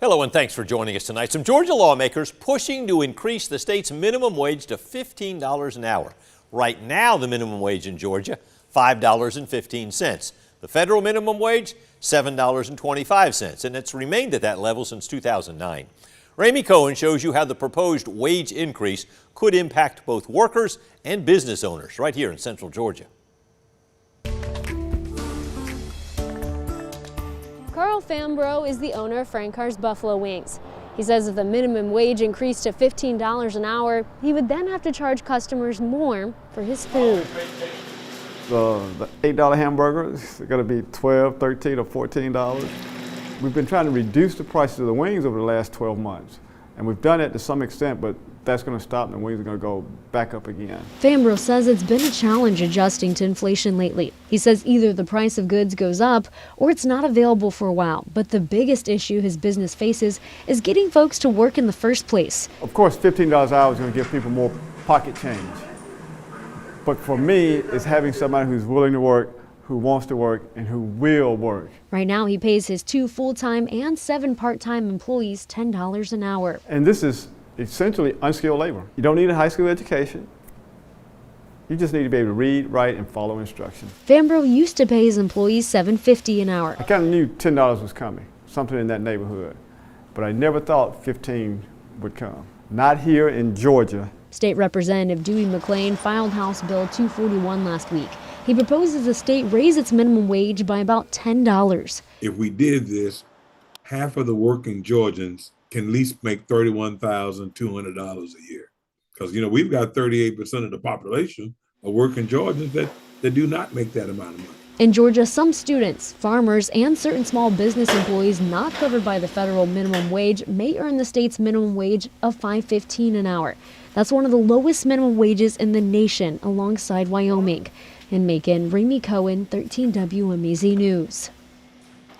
Hello and thanks for joining us tonight. Some Georgia lawmakers pushing to increase the state's minimum wage to $15 an hour. Right now, the minimum wage in Georgia, $5.15. The federal minimum wage, $7.25, and it's remained at that level since 2009. Ramey Cohen shows you how the proposed wage increase could impact both workers and business owners right here in Central Georgia. Carl Fambro is the owner of Frank Carr's Buffalo Wings. He says if the minimum wage increased to $15 an hour, he would then have to charge customers more for his food. The $8 hamburger is going to be $12, $13, or $14. We've been trying to reduce the prices of the wings over the last 12 months. And we've done it to some extent, but that's going to stop and the wings are going to go back up again. Fambro says it's been a challenge adjusting to inflation lately. He says either the price of goods goes up or it's not available for a while. But the biggest issue his business faces is getting folks to work in the first place. Of course, $15 an hour is going to give people more pocket change. But for me, it's having somebody who's willing to work, who wants to work, and who will work. Right now, he pays his 2 full-time and 7 part-time employees $10 an hour. And this is essentially unskilled labor. You don't need a high school education. You just need to be able to read, write, and follow instructions. Fambro used to pay his employees $7.50 an hour. I kind of knew $10 was coming, something in that neighborhood. But I never thought 15 would come. Not here in Georgia. State Representative Dewey McClain filed House Bill 241 last week. He proposes the state raise its minimum wage by about $10. If we did this, half of the working Georgians can at least make $31,200 a year. Because, we've got 38% of the population of working Georgians that do not make that amount of money. In Georgia, some students, farmers, and certain small business employees not covered by the federal minimum wage may earn the state's minimum wage of $5.15 an hour. That's one of the lowest minimum wages in the nation, alongside Wyoming. In Macon, Ramey Cohen, 13 WMAZ News.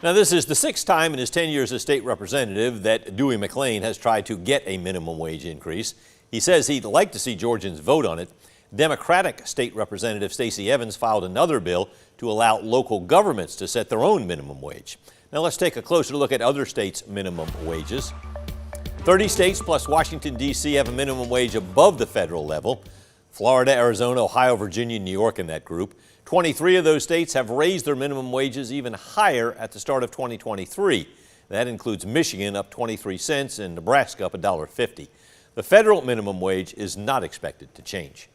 Now, this is the 6th time in his 10 years as state representative that Dewey McClain has tried to get a minimum wage increase. He says he'd like to see Georgians vote on it. Democratic State Representative Stacey Evans filed another bill to allow local governments to set their own minimum wage. Now, let's take a closer look at other states' minimum wages. 30 states plus Washington, D.C. have a minimum wage above the federal level. Florida, Arizona, Ohio, Virginia, and New York in that group. 23 of those states have raised their minimum wages even higher at the start of 2023. That includes Michigan up 23 cents and Nebraska up $1.50. The federal minimum wage is not expected to change.